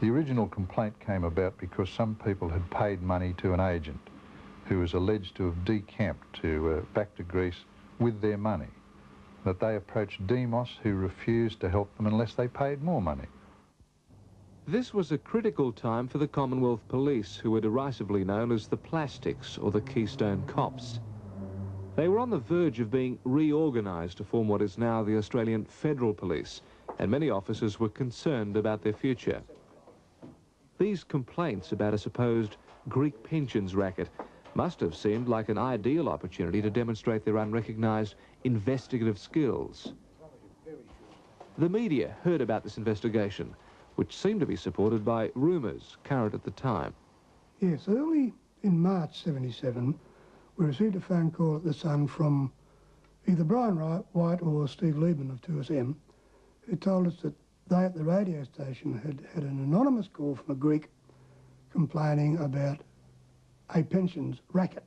The original complaint came about because some people had paid money to an agent who was alleged to have decamped back to Greece with their money, that they approached Demos, who refused to help them unless they paid more money. This was a critical time for the Commonwealth Police, who were derisively known as the Plastics or the Keystone Cops. They were on the verge of being reorganised to form what is now the Australian Federal Police, and many officers were concerned about their future. These complaints about a supposed Greek pensions racket must have seemed like an ideal opportunity to demonstrate their unrecognised investigative skills. The media heard about this investigation, which seemed to be supported by rumours current at the time. Yes, early in March '77, we received a phone call at the Sun from either Brian White or Steve Liebman of 2SM, who told us that they at the radio station had an anonymous call from a Greek complaining about a pensions racket.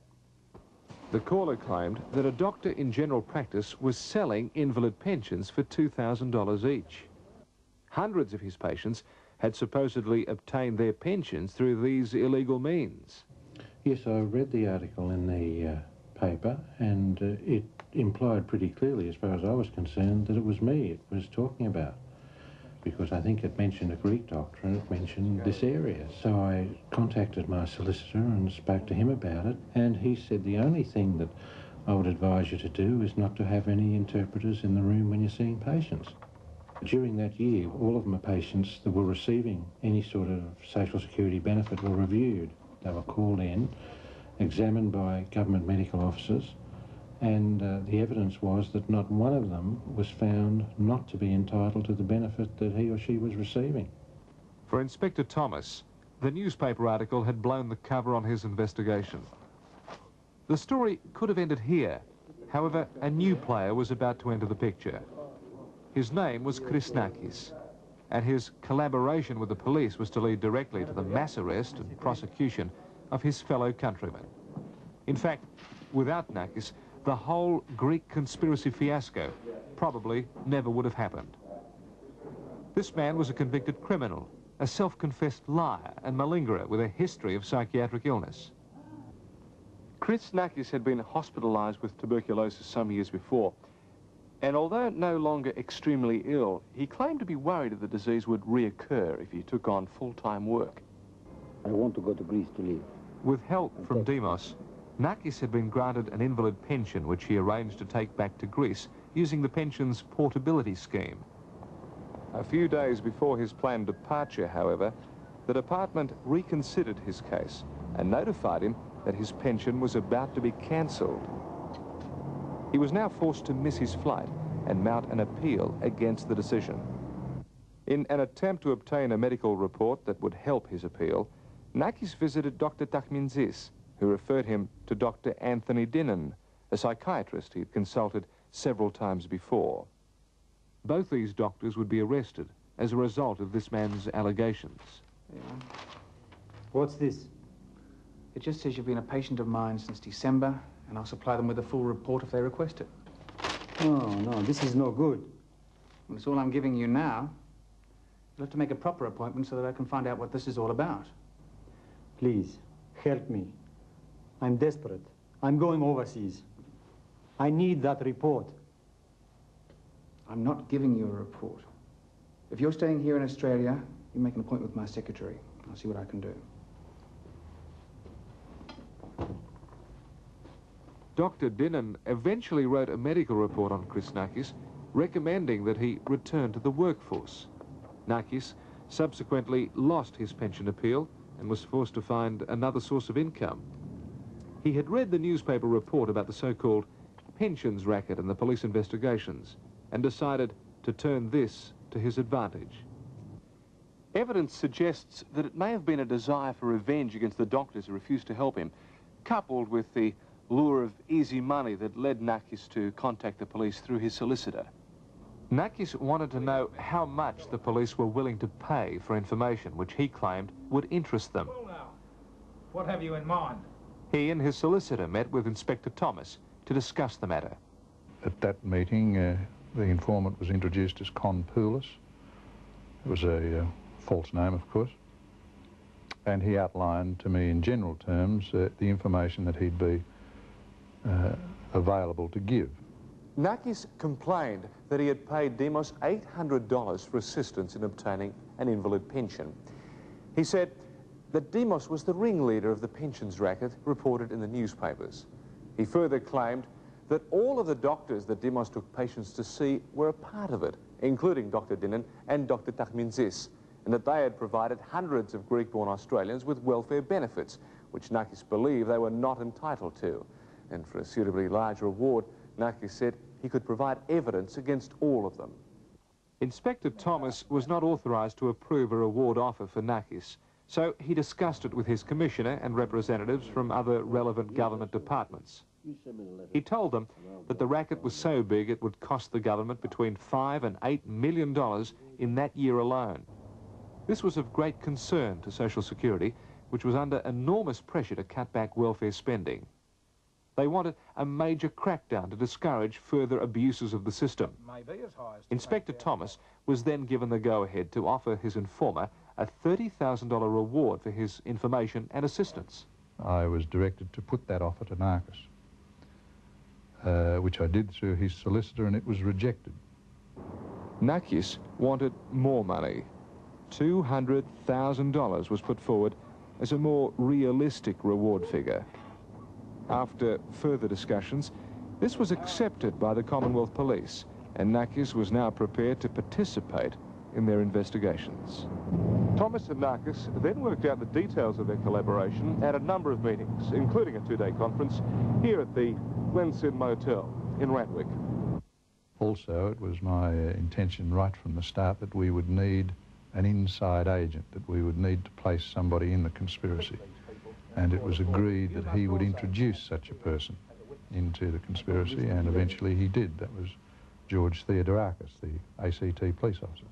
The caller claimed that a doctor in general practice was selling invalid pensions for $2,000 each. Hundreds of his patients had supposedly obtained their pensions through these illegal means. Yes, I read the article in the paper, and it implied pretty clearly, as far as I was concerned, that it was me it was talking about, because I think it mentioned a Greek doctor and it mentioned this area. So I contacted my solicitor and spoke to him about it, and he said the only thing that I would advise you to do is not to have any interpreters in the room when you're seeing patients. During that year, all of my patients that were receiving any sort of social security benefit were reviewed. They were called in, examined by government medical officers, and the evidence was that not one of them was found not to be entitled to the benefit that he or she was receiving. For Inspector Thomas, the newspaper article had blown the cover on his investigation. The story could have ended here. However, a new player was about to enter the picture. His name was Chrisnakis, and his collaboration with the police was to lead directly to the mass arrest and prosecution of his fellow countrymen. In fact, without Nakis, the whole Greek conspiracy fiasco probably never would have happened. This man was a convicted criminal, a self-confessed liar and malingerer with a history of psychiatric illness. Chrisnakis had been hospitalised with tuberculosis some years before, and although no longer extremely ill, he claimed to be worried that the disease would reoccur if he took on full-time work. I want to go to Greece to live. With help from Demos, Nakis had been granted an invalid pension which he arranged to take back to Greece using the pension's portability scheme. A few days before his planned departure, however, the department reconsidered his case and notified him that his pension was about to be cancelled. He was now forced to miss his flight and mount an appeal against the decision. In an attempt to obtain a medical report that would help his appeal, Nakis visited Dr. Takminzis, who referred him to Dr. Anthony Dinnan, a psychiatrist he had consulted several times before. Both these doctors would be arrested as a result of this man's allegations. Yeah. What's this? It just says you've been a patient of mine since December, and I'll supply them with a full report if they request it. Oh, no, this is no good. Well, it's all I'm giving you now. You'll have to make a proper appointment so that I can find out what this is all about. Please, help me. I'm desperate. I'm going overseas. I need that report. I'm not giving you a report. If you're staying here in Australia, you make an appointment with my secretary. I'll see what I can do. Dr. Dinnan eventually wrote a medical report on Chrisnakis, recommending that he return to the workforce. Nakis subsequently lost his pension appeal and was forced to find another source of income. He had read the newspaper report about the so-called pensions racket and the police investigations and decided to turn this to his advantage. Evidence suggests that it may have been a desire for revenge against the doctors who refused to help him, coupled with the lure of easy money that led Nakis to contact the police through his solicitor. Nakis wanted to know how much the police were willing to pay for information which he claimed would interest them. Well now, what have you in mind? He and his solicitor met with Inspector Thomas to discuss the matter. At that meeting, the informant was introduced as Con Poulos. It was a false name, of course. And he outlined to me in general terms the information that he'd be available to give. Nakis complained that he had paid Demos $800 for assistance in obtaining an invalid pension. He said that Demos was the ringleader of the pensions racket reported in the newspapers. He further claimed that all of the doctors that Demos took patients to see were a part of it, including Dr. Dinan and Dr. Takminzis, and that they had provided hundreds of Greek-born Australians with welfare benefits, which Nakis believed they were not entitled to. And for a suitably large reward, Nakis said he could provide evidence against all of them. Inspector Thomas was not authorised to approve a reward offer for Nakis, so he discussed it with his commissioner and representatives from other relevant government departments. He told them that the racket was so big it would cost the government between $5 and $8 million in that year alone. This was of great concern to Social Security, which was under enormous pressure to cut back welfare spending. They wanted a major crackdown to discourage further abuses of the system. Inspector Thomas was then given the go-ahead to offer his informer a $30,000 reward for his information and assistance. I was directed to put that offer to Narcus, which I did through his solicitor, and it was rejected. Nakis wanted more money. $200,000 was put forward as a more realistic reward figure. After further discussions, this was accepted by the Commonwealth Police, and Nakis was now prepared to participate in their investigations. Thomas and Nakis then worked out the details of their collaboration at a number of meetings, including a two-day conference here at the Glensin Motel in Randwick. Also, it was my intention right from the start that we would need an inside agent, that we would need to place somebody in the conspiracy. And it was agreed that he would introduce such a person into the conspiracy, and eventually he did. That was George Theodorakis, the ACT police officer.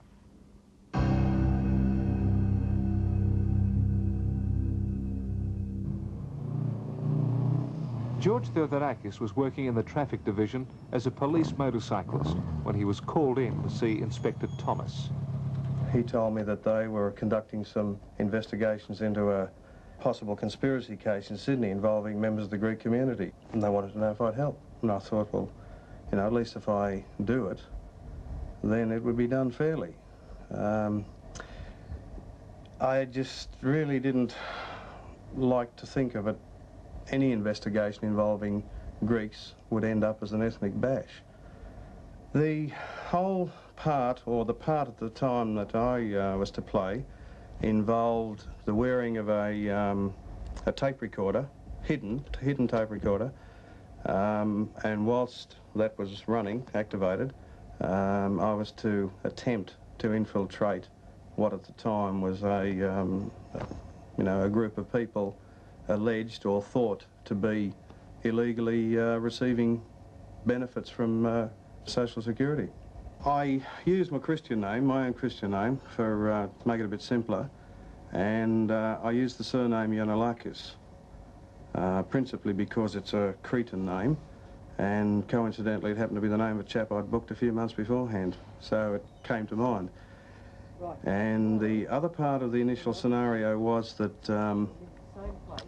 George Theodorakis was working in the traffic division as a police motorcyclist when he was called in to see Inspector Thomas. He told me that they were conducting some investigations into a possible conspiracy case in Sydney involving members of the Greek community, and they wanted to know if I'd help. And I thought, well, you know, at least if I do it, then it would be done fairly. I just really didn't like to think of it. Any investigation involving Greeks would end up as an ethnic bash. The whole part, or the part at the time that I was to play, involved the wearing of a tape recorder, hidden tape recorder, and whilst that was running, activated, I was to attempt to infiltrate what at the time was a group of people alleged or thought to be illegally receiving benefits from Social Security. I used my Christian name, my own Christian name, to make it a bit simpler, and I used the surname Yanolakis, principally because it's a Cretan name, and coincidentally it happened to be the name of a chap I'd booked a few months beforehand, so it came to mind. And the other part of the initial scenario was that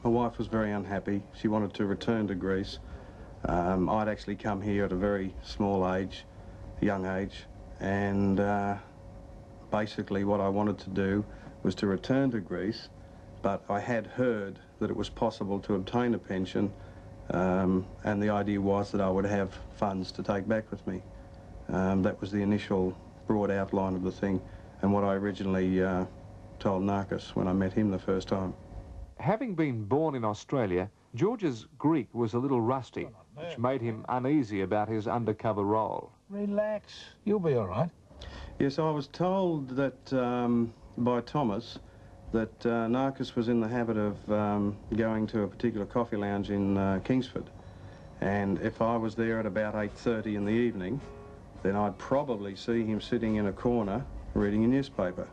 my wife was very unhappy. She wanted to return to Greece. I'd actually come here at a very small age, young age, and basically what I wanted to do was to return to Greece, but I had heard that it was possible to obtain a pension, and the idea was that I would have funds to take back with me. That was the initial broad outline of the thing, and what I originally told Narcus when I met him the first time. Having been born in Australia, George's Greek was a little rusty, which made him uneasy about his undercover role. Relax, you'll be all right. Yes, I was told that by Thomas that Narcus was in the habit of going to a particular coffee lounge in Kingsford, and if I was there at about 8:30 in the evening, then I'd probably see him sitting in a corner reading a newspaper.